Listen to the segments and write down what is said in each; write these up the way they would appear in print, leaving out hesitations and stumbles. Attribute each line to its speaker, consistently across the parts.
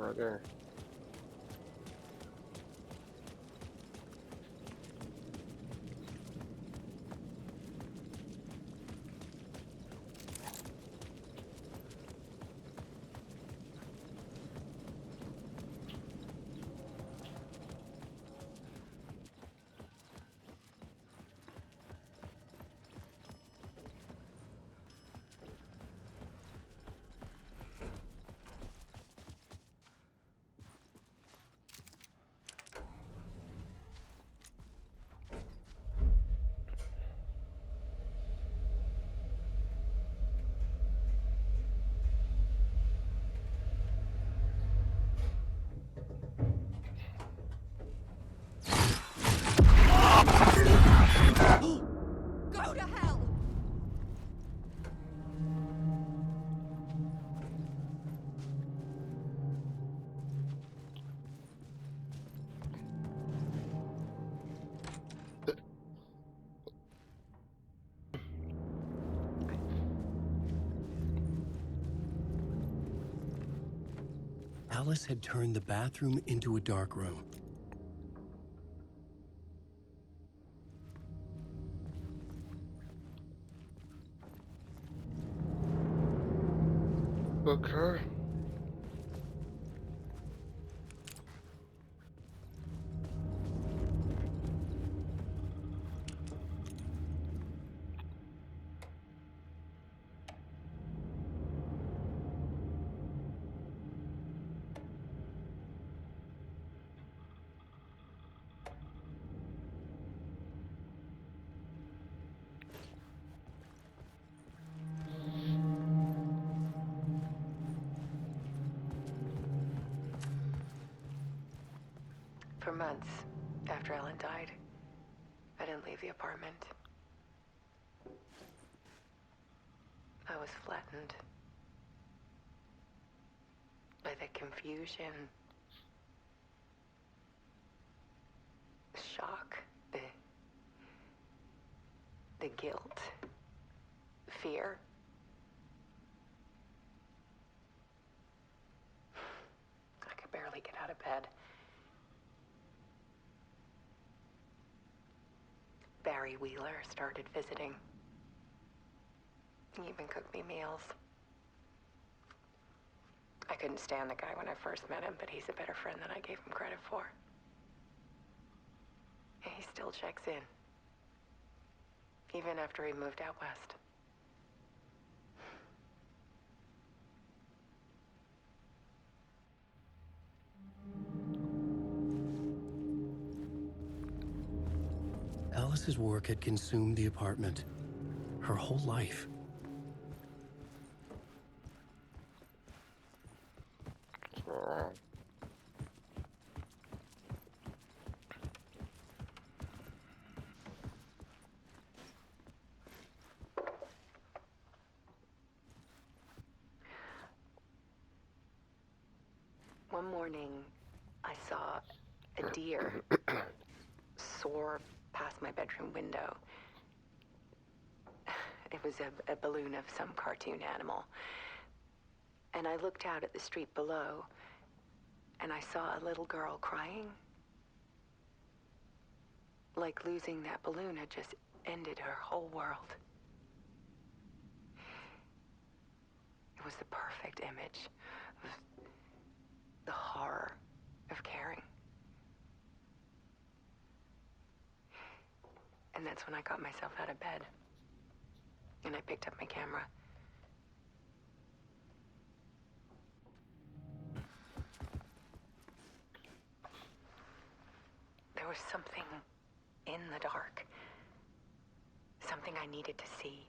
Speaker 1: right there.
Speaker 2: Go to hell!
Speaker 3: Alice had turned the bathroom into a dark room.
Speaker 1: Okay.
Speaker 2: For months after Ellen died, I didn't leave the apartment. I was flattened by the confusion, the shock, the guilt, fear. I could barely get out of bed. Barry Wheeler started visiting. He even cooked me meals. I couldn't stand the guy when I first met him, but he's a better friend than I gave him credit for. And he still checks in, even after he moved out west.
Speaker 3: Alice's work had consumed the apartment, her whole life.
Speaker 1: Alright.
Speaker 2: One morning, I saw a deer soar past my bedroom window. It was a balloon of some cartoon animal. And I looked out at the street below, and I saw a little girl crying. Like losing that balloon had just ended her whole world. It was the perfect image of the horror of caring. And that's when I got myself out of bed. And I picked up my camera. There was something in the dark. Something I needed to see,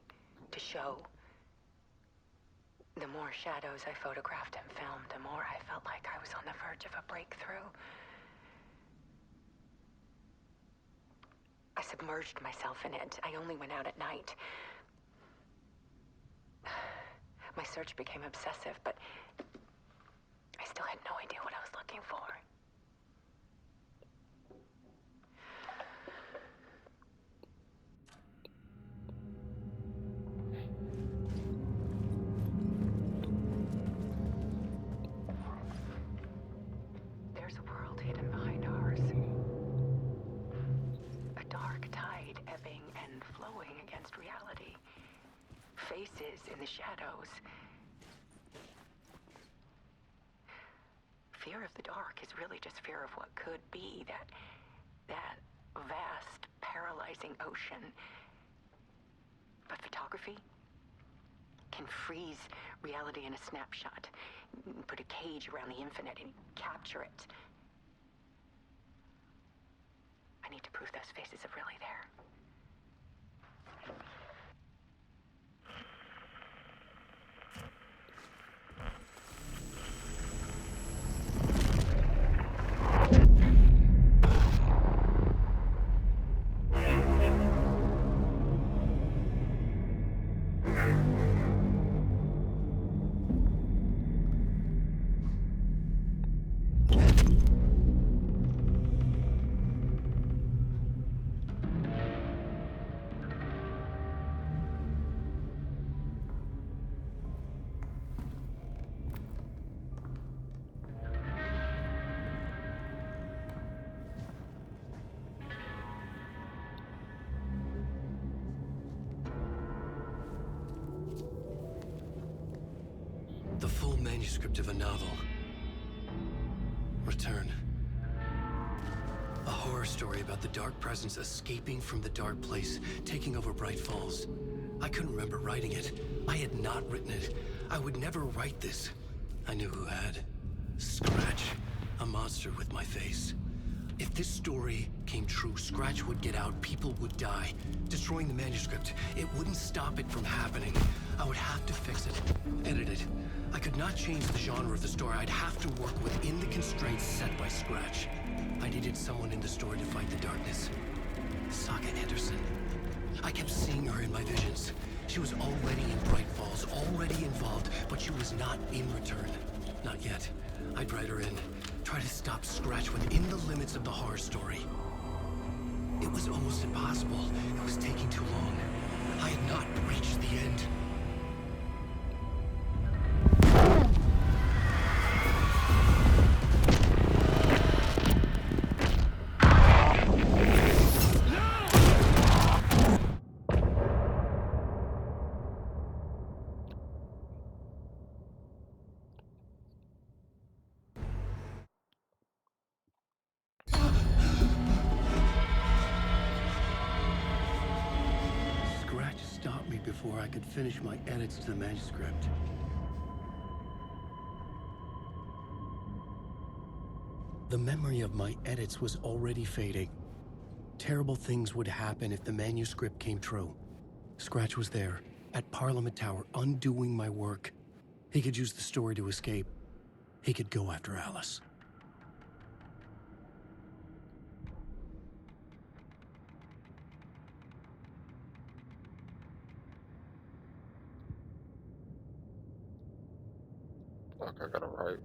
Speaker 2: to show. The more shadows I photographed and filmed, the more I felt like I was on the verge of a breakthrough. I submerged myself in it. I only went out at night. My search became obsessive, but I still had no idea what I was looking for. faces in the shadows. Fear of the dark is really just fear of what could be, that vast, paralyzing ocean. But photography can freeze reality in a snapshot, put a cage around the infinite and capture it. I need to prove those faces are really there.
Speaker 3: The full manuscript of a novel. Return. A horror story about the dark presence escaping from the dark place, taking over Bright Falls. I couldn't remember writing it. I had not written it. I would never write this. I knew who had. Scratch. A monster with my face. If this story came true, Scratch would get out, people would die. Destroying the manuscript, it wouldn't stop it from happening. I would have to fix it, edit it. I could not change the genre of the story. I'd have to work within the constraints set by Scratch. I needed someone in the story to fight the darkness. Saga Anderson. I kept seeing her in my visions. She was already in Bright Falls, already involved, but she was not in Return. Not yet. I'd write her in. Try to stop Scratch within the limits of the horror story. It was almost impossible. It was taking too long. I had not reached the end. Stopped me before I could finish my edits to the manuscript. The memory of my edits was already fading. Terrible things would happen if the manuscript came true. Scratch was there, at Parliament Tower, undoing my work. He could use the story to escape. He could go after Alice.
Speaker 1: Fuck, I gotta write.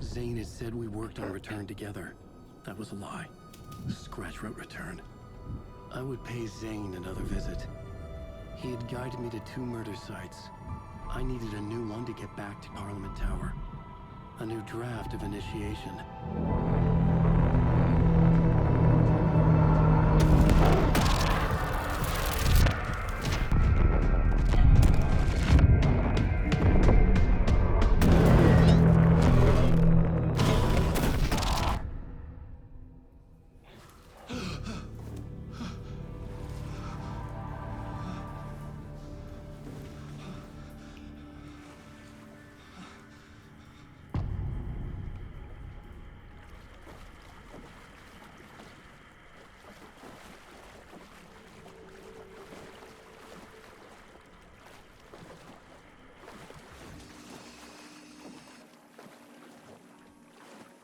Speaker 3: Zane had said we worked on Return together. That was a lie. Scratch wrote Return. I would pay Zane another visit. He had guided me to 2 murder sites. I needed a new one to get back to Parliament Tower. A new draft of initiation.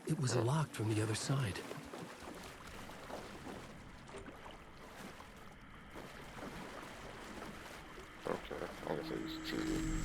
Speaker 3: It was locked from the other side.
Speaker 1: Okay, I'm gonna say it's cheating.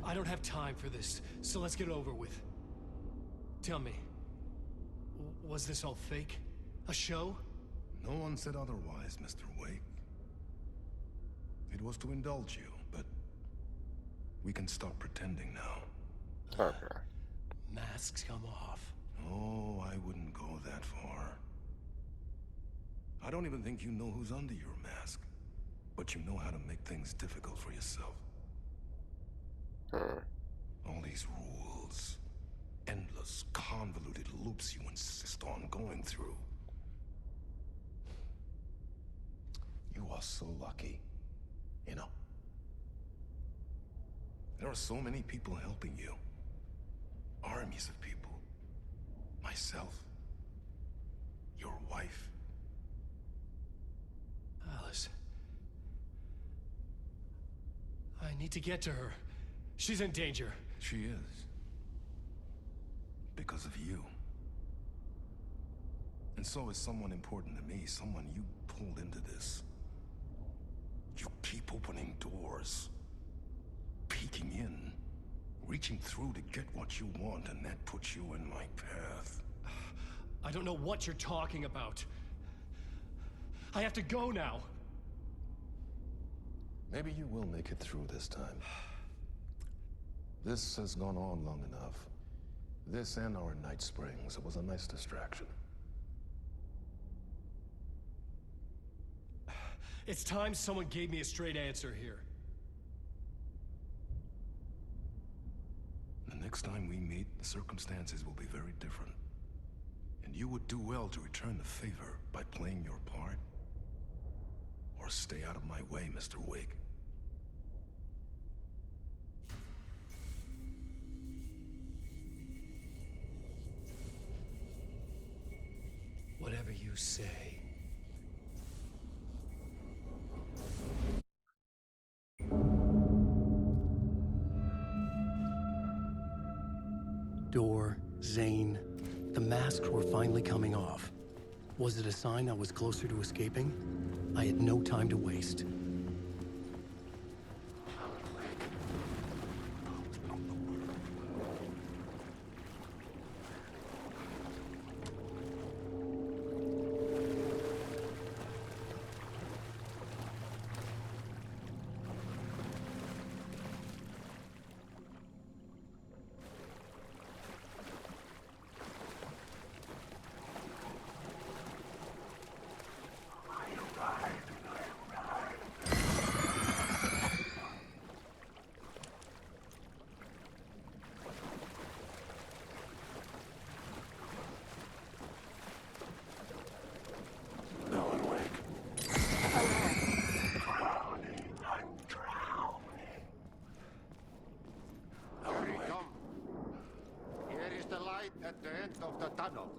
Speaker 3: I don't have time for this, so let's get it over with. Tell me, was this all fake? A show?
Speaker 4: No one said otherwise, Mr. Wake. It was to indulge you, but we can stop pretending now.
Speaker 1: Okay.
Speaker 3: Masks come off.
Speaker 4: Oh, I wouldn't go that far. I don't even think you know who's under your mask, but you know how to make things difficult for yourself. All these rules, endless, convoluted loops you insist on going through. You are so lucky, you know. There are so many people helping you. Armies of people. Myself. Your wife.
Speaker 3: Alice. I need to get to her. She's in danger.
Speaker 4: She is. Because of you. And so is someone important to me, someone you pulled into this. You keep opening doors. Peeking in. Reaching through to get what you want, and that puts you in my path.
Speaker 3: I don't know what you're talking about. I have to go now.
Speaker 4: Maybe you will make it through this time. This has gone on long enough. This and our Night Springs. It was a nice distraction.
Speaker 3: It's time someone gave me a straight answer here.
Speaker 4: The next time we meet, the circumstances will be very different. And you would do well to return the favor by playing your part. Or stay out of my way, Mr. Wake.
Speaker 3: Whatever you say. Door, Zane, the masks were finally coming off. Was it a sign I was closer to escaping? I had no time to waste.
Speaker 5: At the end of the tunnel.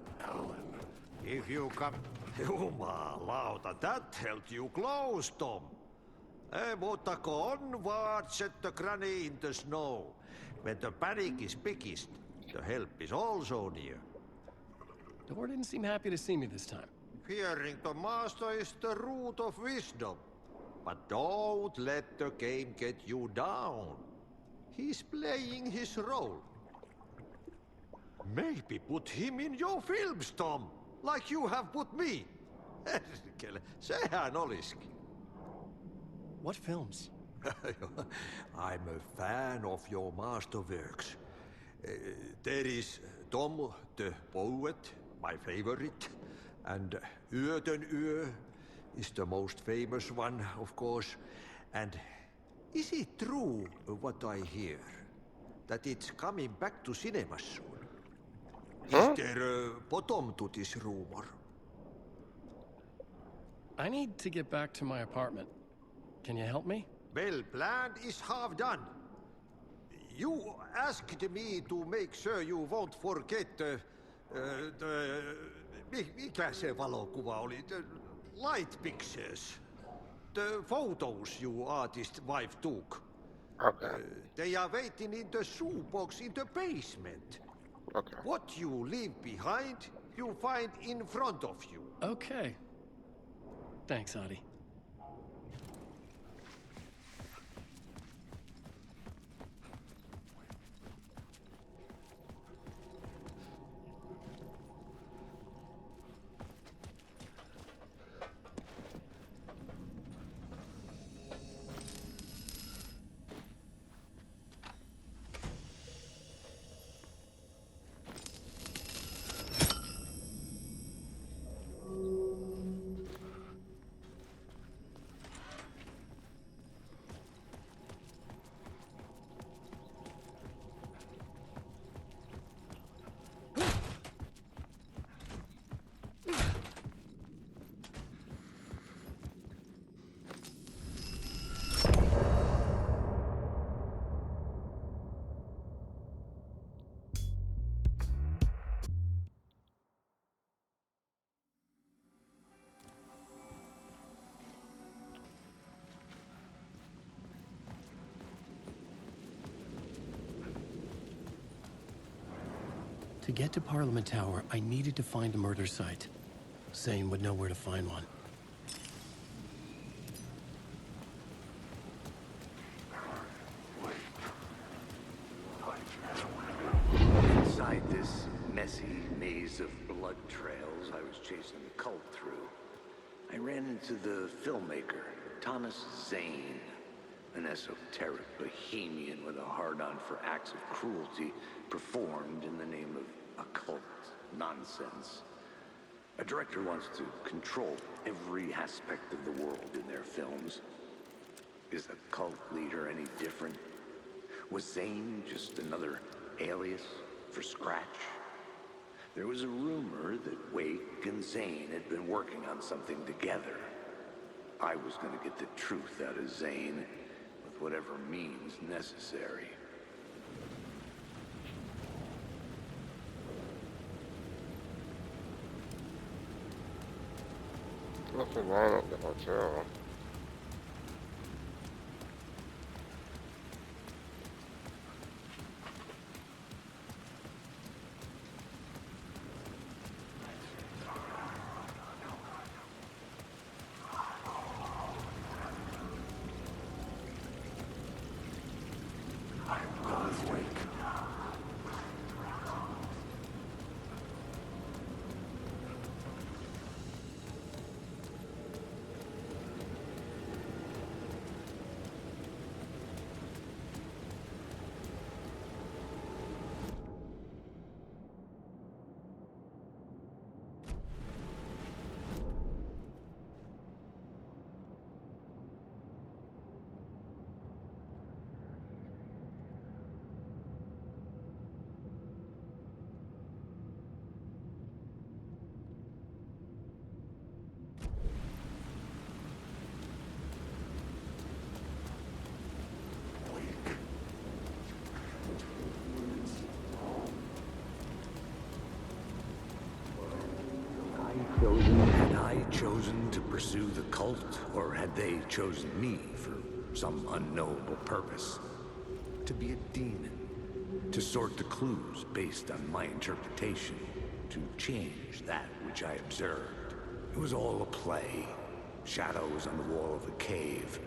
Speaker 5: If you come... Jumalauta, that held you close, Tom. Mutta onward, said the granny in the snow. When the panic is biggest, the help is also near.
Speaker 3: Door didn't seem happy to see me this time.
Speaker 5: Fearing the master is the root of wisdom. But don't let the game get you down. He's playing his role. Maybe put him in your films, Tom, like you have put me. Sehän olisikin.
Speaker 3: What films?
Speaker 5: I'm a fan of your masterworks. There is Tom the Poet, my favorite, and Yöten Yö is the most famous one, of course. And is it true what I hear, that it's coming back to cinemas soon? Is there a bottom to this rumor?
Speaker 3: I need to get back to my apartment. Can you help me?
Speaker 5: Well, plan is half done. You asked me to make sure you won't forget mikä se valokuva oli? The light pictures. The photos you artist wife took.
Speaker 1: Okay.
Speaker 5: They are waiting in the shoebox in the basement.
Speaker 1: Okay.
Speaker 5: What you leave behind, you find in front of you.
Speaker 3: Okay. Thanks, Adi. To get to Parliament Tower, I needed to find a murder site. Zane would know where to find one.
Speaker 6: Inside this messy maze of blood trails I was chasing the cult through, I ran into the filmmaker, Thomas Zane, an esoteric bohemian with a hard-on for acts of cruelty performed in the name of occult nonsense. A director wants to control every aspect of the world in their films. Is the cult leader any different? Was Zane just another alias for Scratch? There was a rumor that Wake and Zane had been working on something together. I was going to get the truth out of Zane with whatever means necessary.
Speaker 1: Nothing wrong at the hotel.
Speaker 6: Had I chosen to pursue the cult, or had they chosen me for some unknowable purpose? To be a demon, to sort the clues based on my interpretation, to change that which I observed. It was all a play. Shadows on the wall of a cave,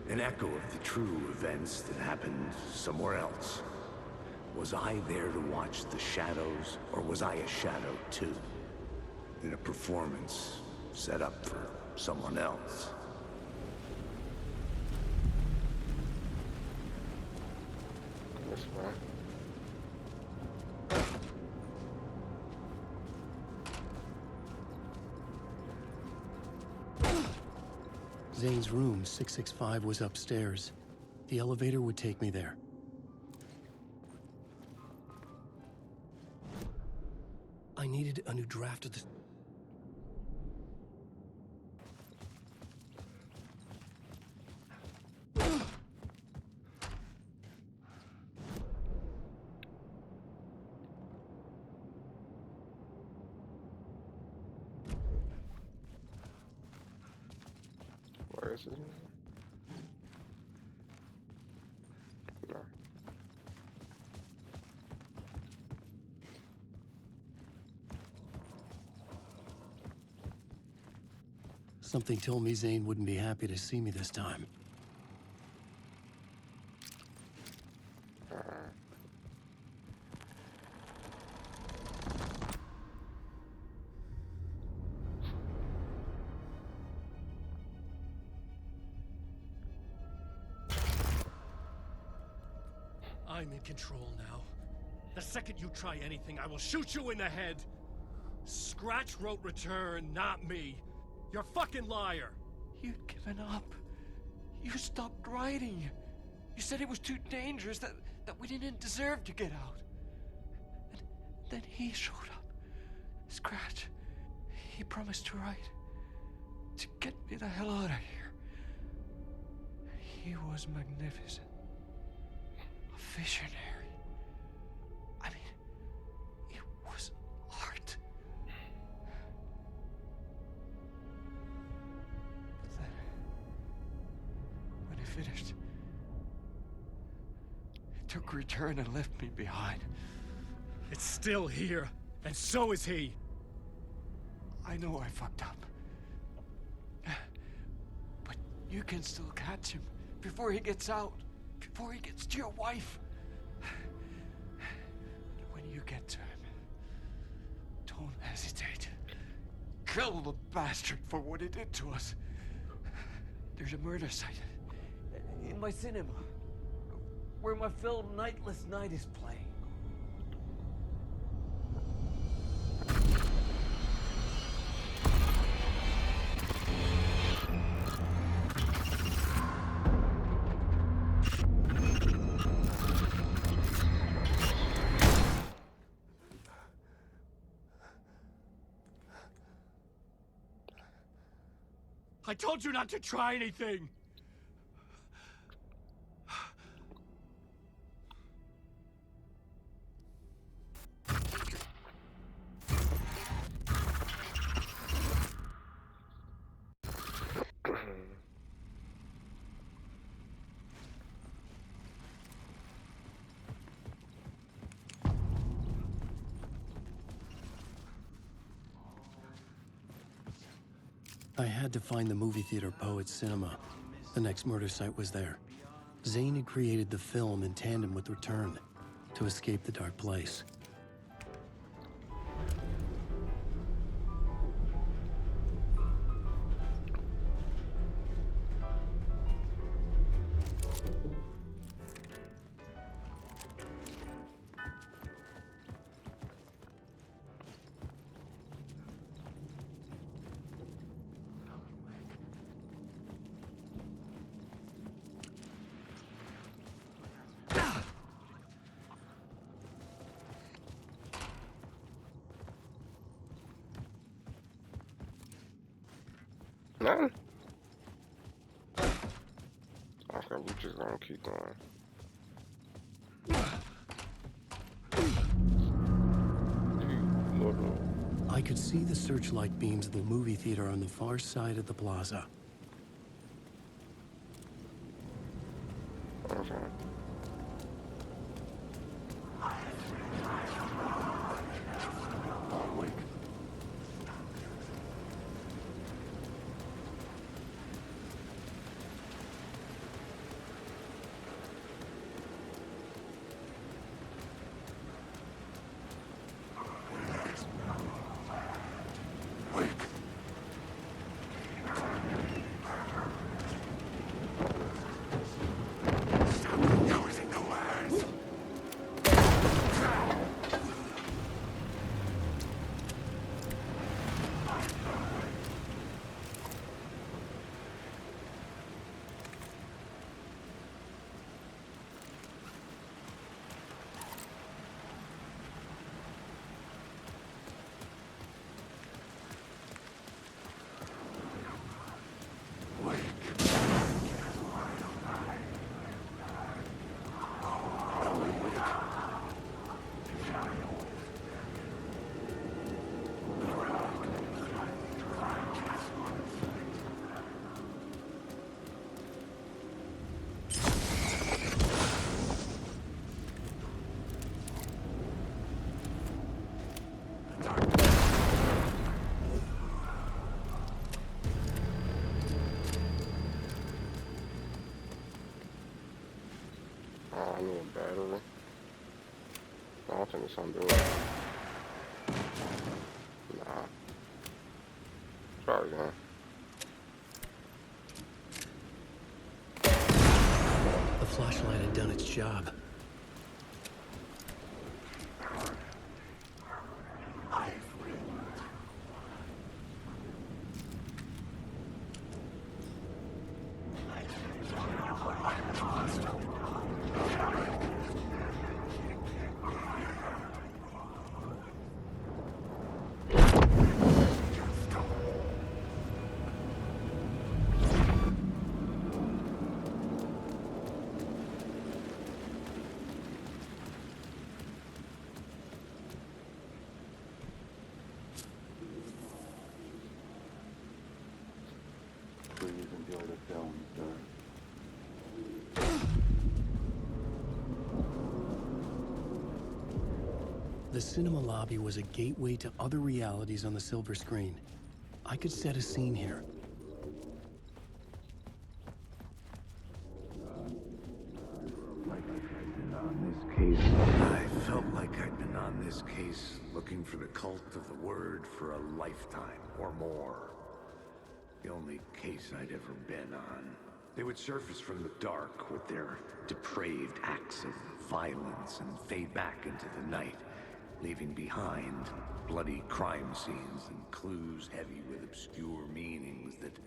Speaker 6: an echo of the true events that happened somewhere else. Was I there to watch the shadows, or was I a shadow too? In a performance set up for someone else.
Speaker 1: This way.
Speaker 3: Zane's room, 665, was upstairs. The elevator would take me there. I needed a new draft of the...
Speaker 1: Where is it? No.
Speaker 3: Something told me Zane wouldn't be happy to see me this time.
Speaker 7: I'm in control now. The second you try anything, I will shoot you in the head. Scratch wrote Return, not me. You're a fucking liar.
Speaker 8: You'd given up. You stopped writing. You said it was too dangerous, that we didn't deserve to get out. And then he showed up. Scratch. He promised to write. To get me the hell out of here. He was magnificent. A visionary. I mean, it was art. But then, when he finished, he took Return and left me behind.
Speaker 7: It's still here, and so is he.
Speaker 8: I know I fucked up. But you can still catch him before he gets out, before he gets to your wife. When you get to him, don't hesitate. Kill the bastard for what he did to us. There's a murder site in my cinema where my film Nightless Night is playing.
Speaker 7: I told you not to try anything!
Speaker 3: I had to find the movie theater Poet Cinema. The next murder site was there. Zane had created the film in tandem with Return to escape the dark place.
Speaker 1: Nothing? Okay, we just gonna keep going.
Speaker 3: I could see the searchlight beams of the movie theater on the far side of the plaza.
Speaker 1: Okay. Oh, I need a battery. I don't think it's gonna do it. Nah. Try it again.
Speaker 3: The flashlight had done its job.
Speaker 9: Please enjoy the film, sir.
Speaker 3: The cinema lobby was a gateway to other realities on the silver screen. I could set a scene here.
Speaker 6: I felt like I'd been on this case looking for the cult of the word for a lifetime or more. The only case I'd ever been on. They would surface from the dark with their depraved acts of violence and fade back into the night, leaving behind bloody crime scenes and clues heavy with obscure meanings that...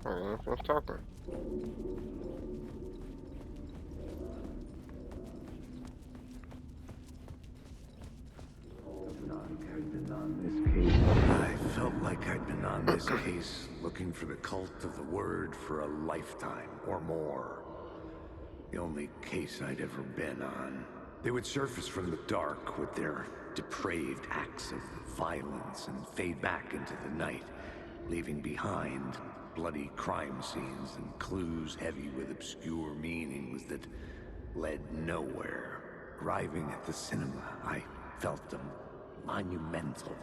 Speaker 1: Alright, let's talking.
Speaker 6: I felt like I'd been on this case looking for the cult of the word for a lifetime or more. The only case I'd ever been on. They would surface from the dark with their depraved acts of violence and fade back into the night, leaving behind bloody crime scenes and clues heavy with obscure meanings that led nowhere. Arriving at the cinema, I felt a monumental,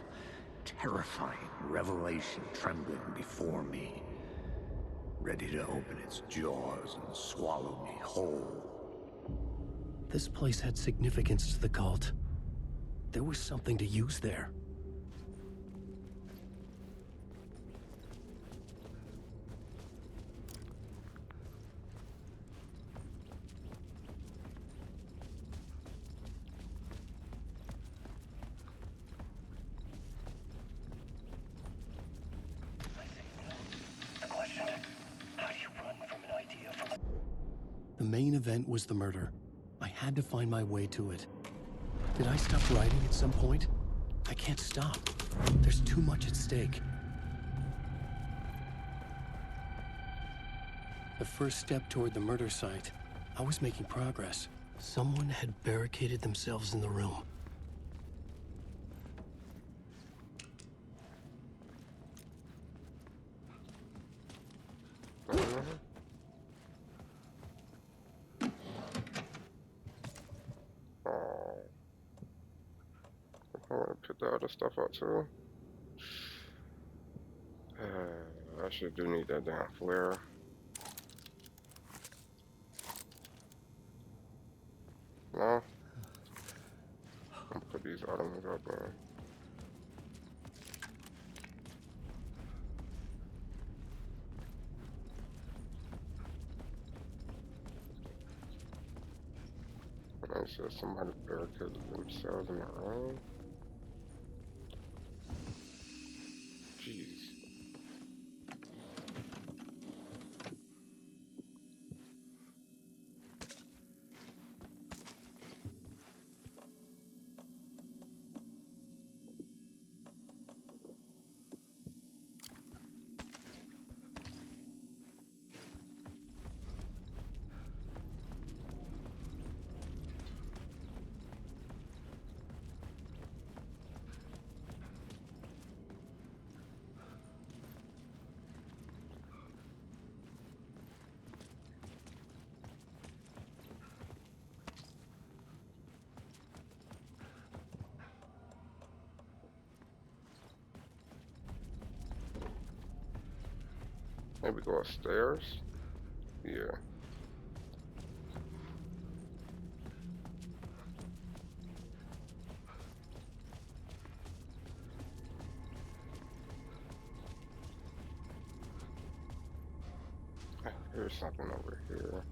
Speaker 6: terrifying revelation trembling before me, ready to open its jaws and swallow me whole.
Speaker 3: This place had significance to the cult. There was something to use there. The main event was the murder. I had to find my way to it. Did I stop writing at some point? I can't stop. There's too much at stake. The first step toward the murder site. I was making progress. Someone had barricaded themselves in the room.
Speaker 1: I want to put the other stuff out too. I should do need that damn flare. No? I'm gonna put these items up there. I said somebody barricaded themselves in their room. Jeez. Maybe go upstairs? Yeah. There's something over here.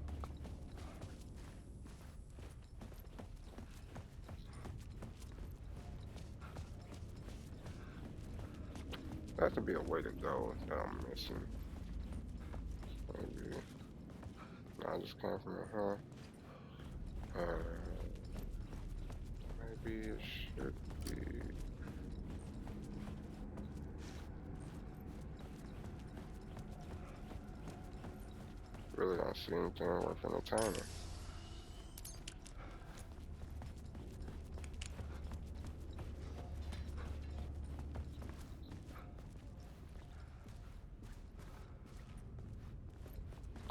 Speaker 1: That has to be a way to go that I'm missing. Maybe. No, I just came from here, huh? Maybe it should be. Really don't see anything worth entertaining.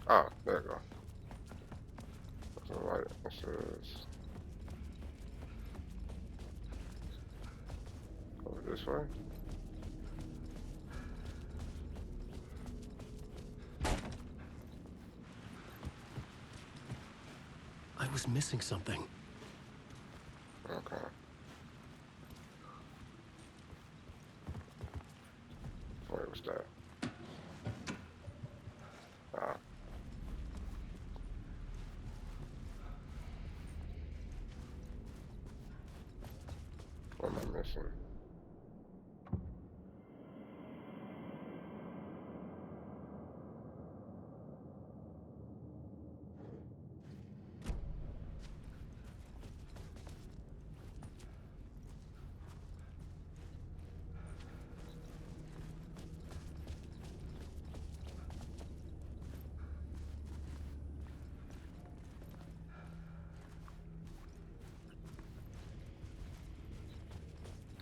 Speaker 1: Ah, there you go. is over this way.
Speaker 3: I was missing something.
Speaker 1: Okay. Where was that? Ah. What am I missing?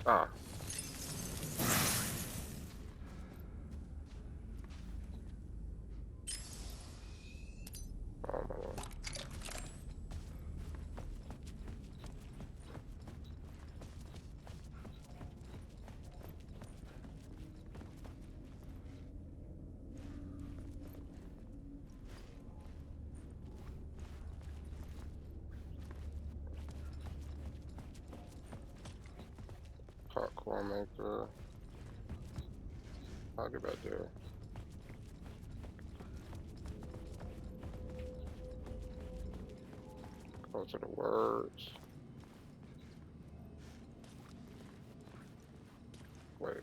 Speaker 1: Ah. Oh my lord. Popcorn maker. I'll get back there. Go to the words. Wait.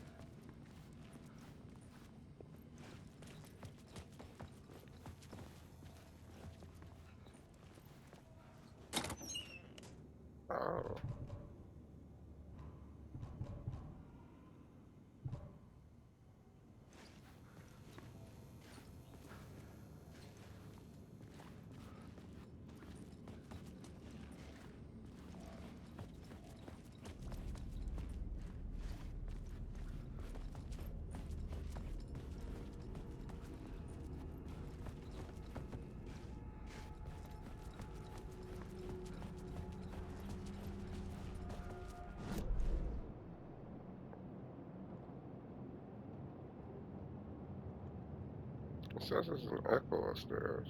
Speaker 1: Oh. It says there's an echo upstairs.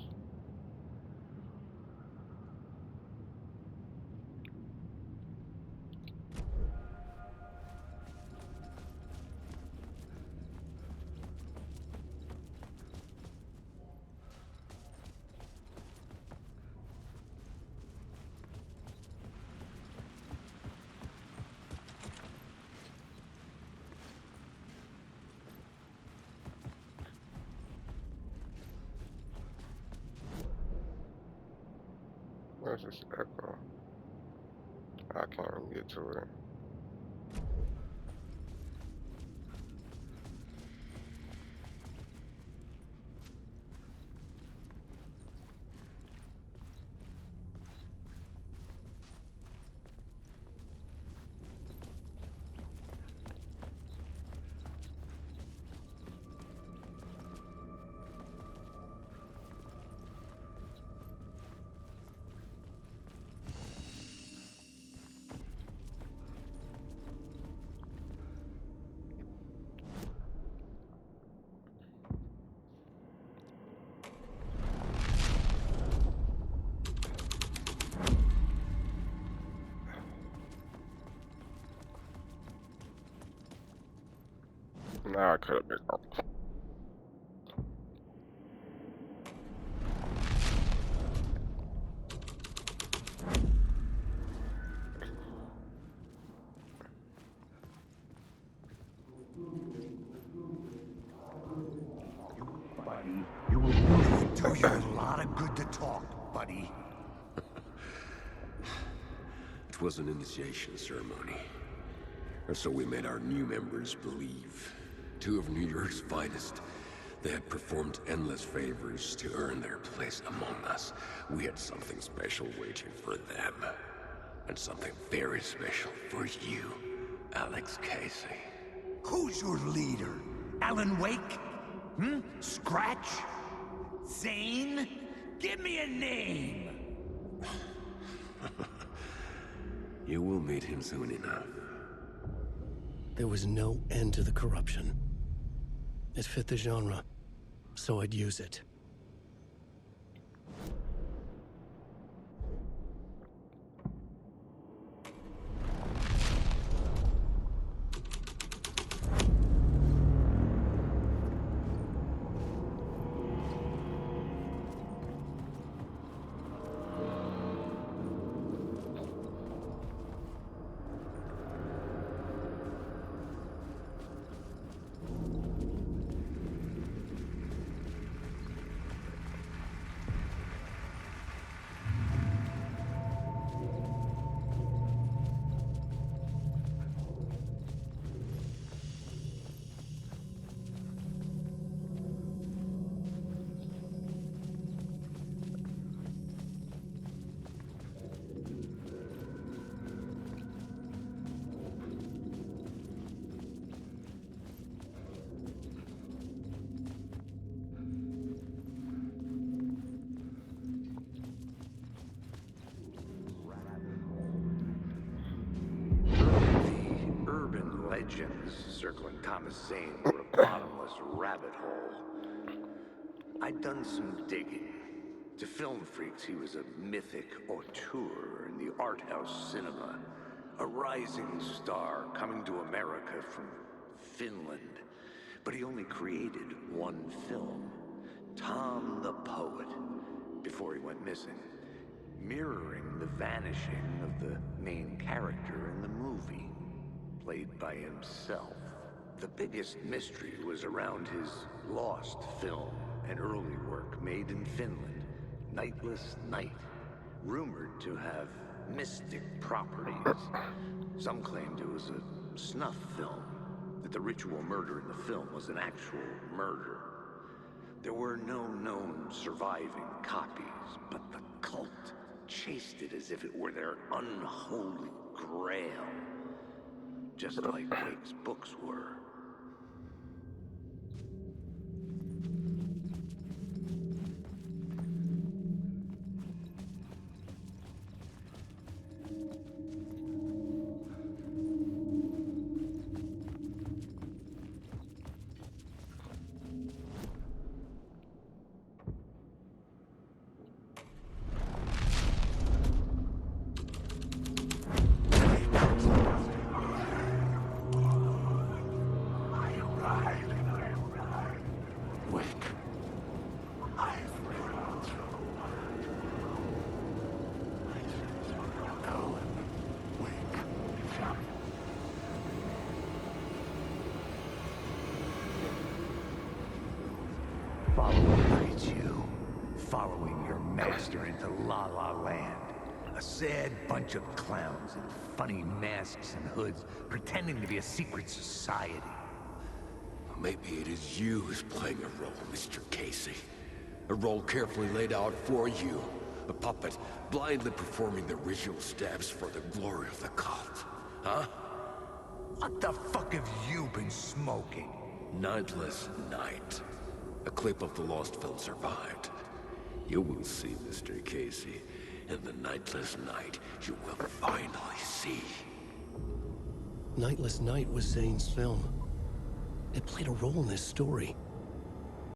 Speaker 1: Where's this echo? I can't even get to it. Now I could have been. Oh.
Speaker 6: Buddy, you will do you a lot of good to talk, buddy.
Speaker 9: It was an initiation ceremony. Or so we made our new members believe. Two of New York's finest. They had performed endless favors to earn their place among us. We had something special waiting for them. And something very special for you, Alex Casey.
Speaker 6: Who's your leader? Alan Wake? Scratch? Zane? Give me a name!
Speaker 9: You will meet him soon enough.
Speaker 3: There was no end to the corruption. It fit the genre, so I'd use it.
Speaker 6: Legends circling Thomas Zane were a bottomless rabbit hole. I'd done some digging. To film freaks, he was a mythic auteur in the art house cinema. A rising star coming to America from Finland. But he only created one film, Tom the Poet, before he went missing, mirroring the vanishing of the main character in the movie, played by himself. The biggest mystery was around his lost film, an early work made in Finland, Nightless Night, rumored to have mystic properties. Some claimed it was a snuff film, that the ritual murder in the film was an actual murder. There were no known surviving copies, but the cult chased it as if it were their unholy grail. Just like Wake's books were. Following your master into La La Land. A sad bunch of clowns in funny masks and hoods, pretending to be a secret society.
Speaker 9: Maybe it is you who's playing a role, Mr. Casey. A role carefully laid out for you. A puppet, blindly performing the ritual steps for the glory of the cult. Huh?
Speaker 6: What the fuck have you been smoking?
Speaker 9: Nightless Night. A clip of the lost film survived. You will see, Mr. Casey. In the Nightless Night, you will finally see.
Speaker 3: Nightless Night was Zane's film. It played a role in this story.